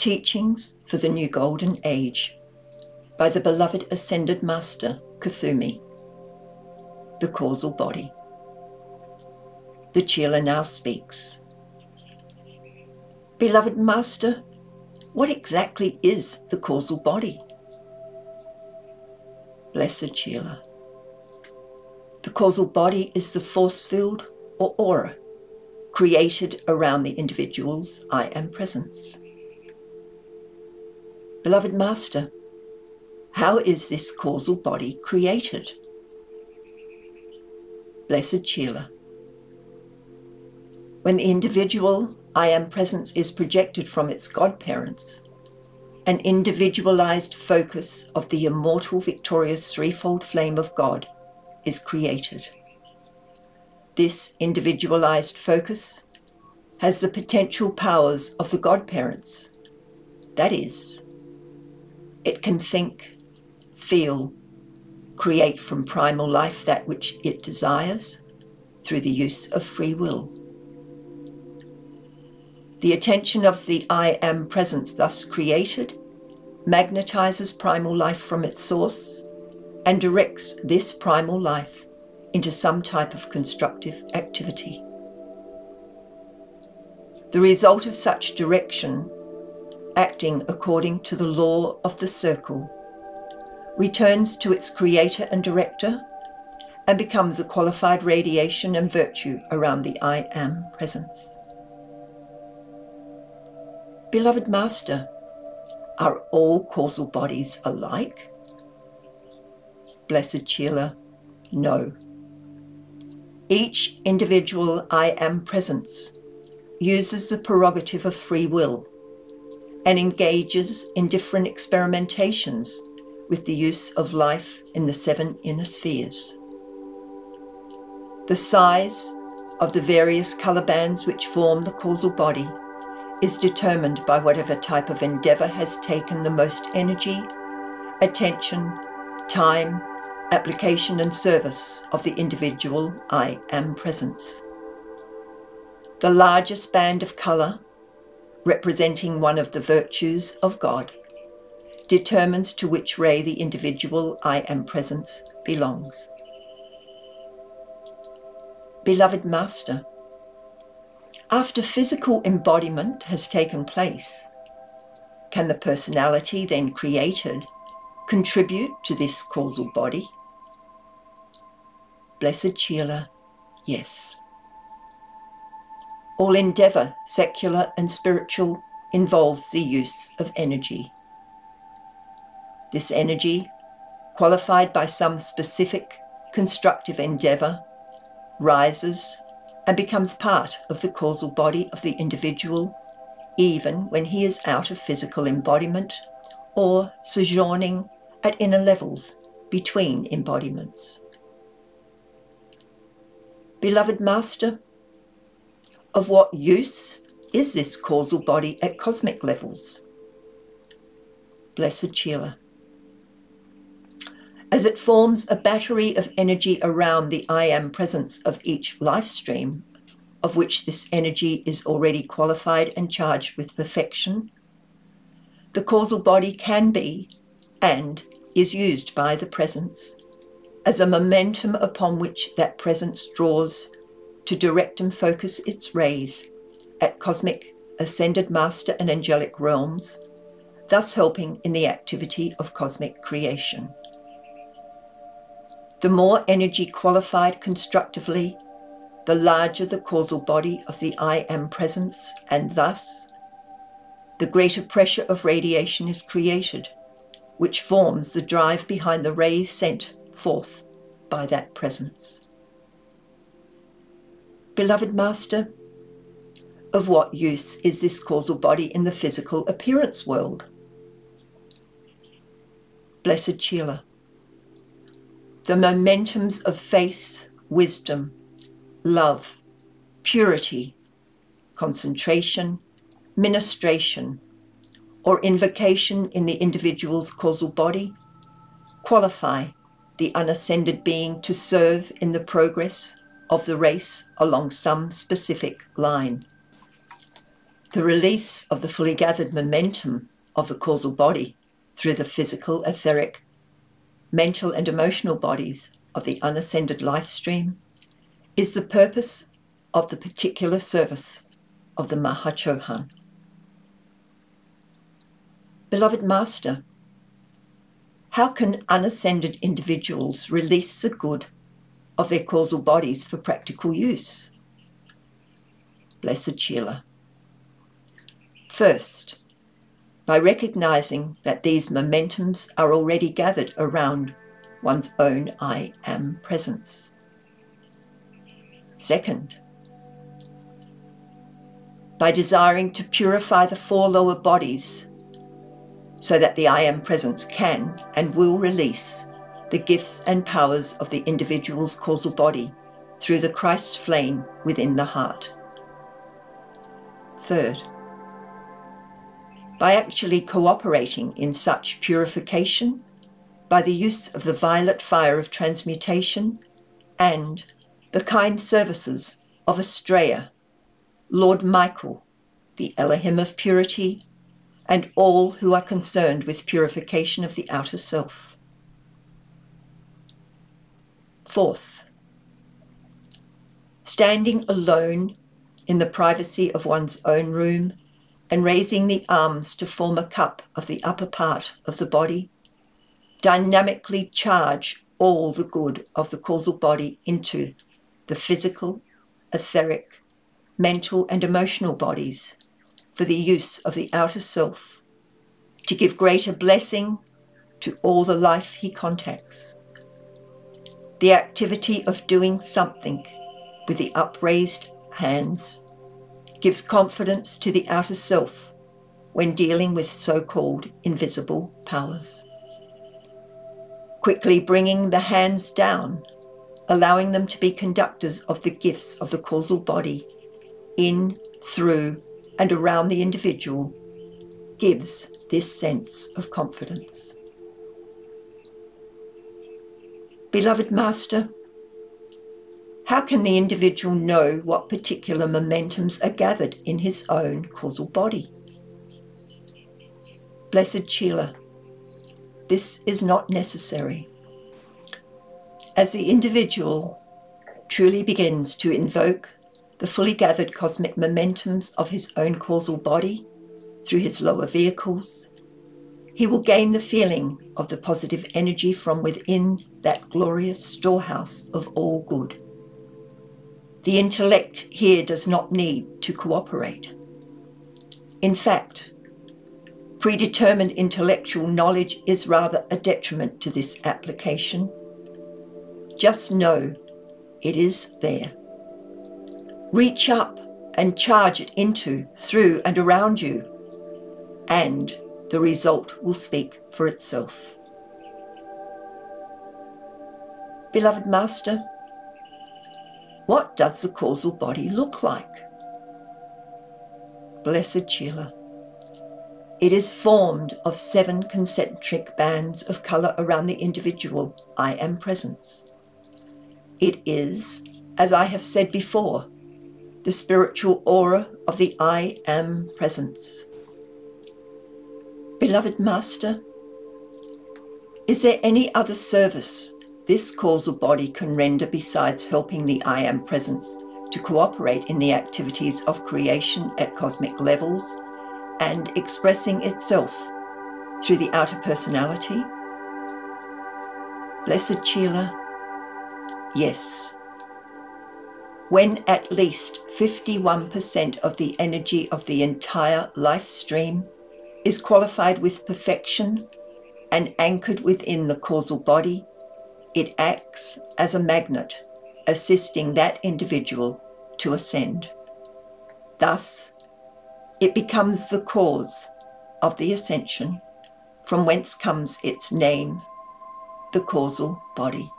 Teachings for the New Golden Age by the beloved Ascended Master, Kuthumi. The Causal Body. The Chela now speaks. Beloved Master, what exactly is the causal body? Blessed Chela. The causal body is the force field or aura created around the individual's I Am presence. Beloved Master, how is this causal body created? Blessed Chela. When the individual I Am presence is projected from its godparents, an individualized focus of the immortal victorious threefold flame of God is created. This individualized focus has the potential powers of the godparents. That is, it can think, feel, create from primal life that which it desires through the use of free will. The attention of the I Am presence thus created magnetizes primal life from its source and directs this primal life into some type of constructive activity. The result of such direction, acting according to the law of the circle, returns to its creator and director and becomes a qualified radiation and virtue around the I Am presence. Beloved Master, are all causal bodies alike? Blessed Chela, no. Each individual I Am presence uses the prerogative of free will and engages in different experimentations with the use of life in the 7 inner spheres. The size of the various color bands which form the causal body is determined by whatever type of endeavor has taken the most energy, attention, time, application and service of the individual I Am presence. The largest band of color, representing one of the virtues of God, determines to which ray the individual I Am presence belongs. Beloved Master, after physical embodiment has taken place, can the personality then created contribute to this causal body? Blessed Chela, yes. All endeavor, secular and spiritual, involves the use of energy. This energy, qualified by some specific constructive endeavor, rises and becomes part of the causal body of the individual, even when he is out of physical embodiment or sojourning at inner levels between embodiments. Beloved Master, of what use is this causal body at cosmic levels? Blessed Chela. As it forms a battery of energy around the I Am presence of each life stream, of which this energy is already qualified and charged with perfection, the causal body can be and is used by the presence as a momentum upon which that presence draws to direct and focus its rays at cosmic, ascended master and angelic realms, thus helping in the activity of cosmic creation. The more energy qualified constructively, the larger the causal body of the I Am presence, and thus the greater pressure of radiation is created, which forms the drive behind the rays sent forth by that presence. Beloved Master, of what use is this causal body in the physical appearance world? Blessed Chela. The momentums of faith, wisdom, love, purity, concentration, ministration, or invocation in the individual's causal body qualify the unascended being to serve in the progress of the race along some specific line. the release of the fully gathered momentum of the causal body through the physical, etheric, mental and emotional bodies of the unascended life stream is the purpose of the particular service of the Mahachohan. Beloved Master, how can unascended individuals release the good of their causal bodies for practical use? Blessed Sheila. First, by recognizing that these momentums are already gathered around one's own I Am presence. Second, by desiring to purify the four lower bodies so that the I Am presence can and will release the gifts and powers of the individual's causal body through the Christ flame within the heart. Third, by actually cooperating in such purification by the use of the violet fire of transmutation and the kind services of Astrea, Lord Michael, the Elohim of purity, and all who are concerned with purification of the outer self. Fourth, standing alone in the privacy of one's own room and raising the arms to form a cup of the upper part of the body, dynamically charge all the good of the causal body into the physical, etheric, mental and emotional bodies for the use of the outer self, to give greater blessing to all the life he contacts. The activity of doing something with the upraised hands gives confidence to the outer self when dealing with so-called invisible powers. Quickly bringing the hands down, allowing them to be conductors of the gifts of the causal body in, through, and around the individual gives this sense of confidence. Beloved Master, how can the individual know what particular momentums are gathered in his own causal body? Blessed Sheila, this is not necessary. As the individual truly begins to invoke the fully gathered cosmic momentums of his own causal body through his lower vehicles, he will gain the feeling of the positive energy from within that glorious storehouse of all good. The intellect here does not need to cooperate. In fact, predetermined intellectual knowledge is rather a detriment to this application. Just know it is there. Reach up and charge it into, through and around you, and the result will speak for itself. Beloved Master, what does the causal body look like? Blessed Sheila, it is formed of 7 concentric bands of colour around the individual I Am presence. It is, as I have said before, the spiritual aura of the I Am presence. Beloved Master, is there any other service this causal body can render besides helping the I Am presence to cooperate in the activities of creation at cosmic levels and expressing itself through the outer personality? Blessed Sheila, yes. When at least 51% of the energy of the entire life stream is qualified with perfection and anchored within the causal body, it acts as a magnet, assisting that individual to ascend. Thus, it becomes the cause of the ascension, from whence comes its name, the causal body.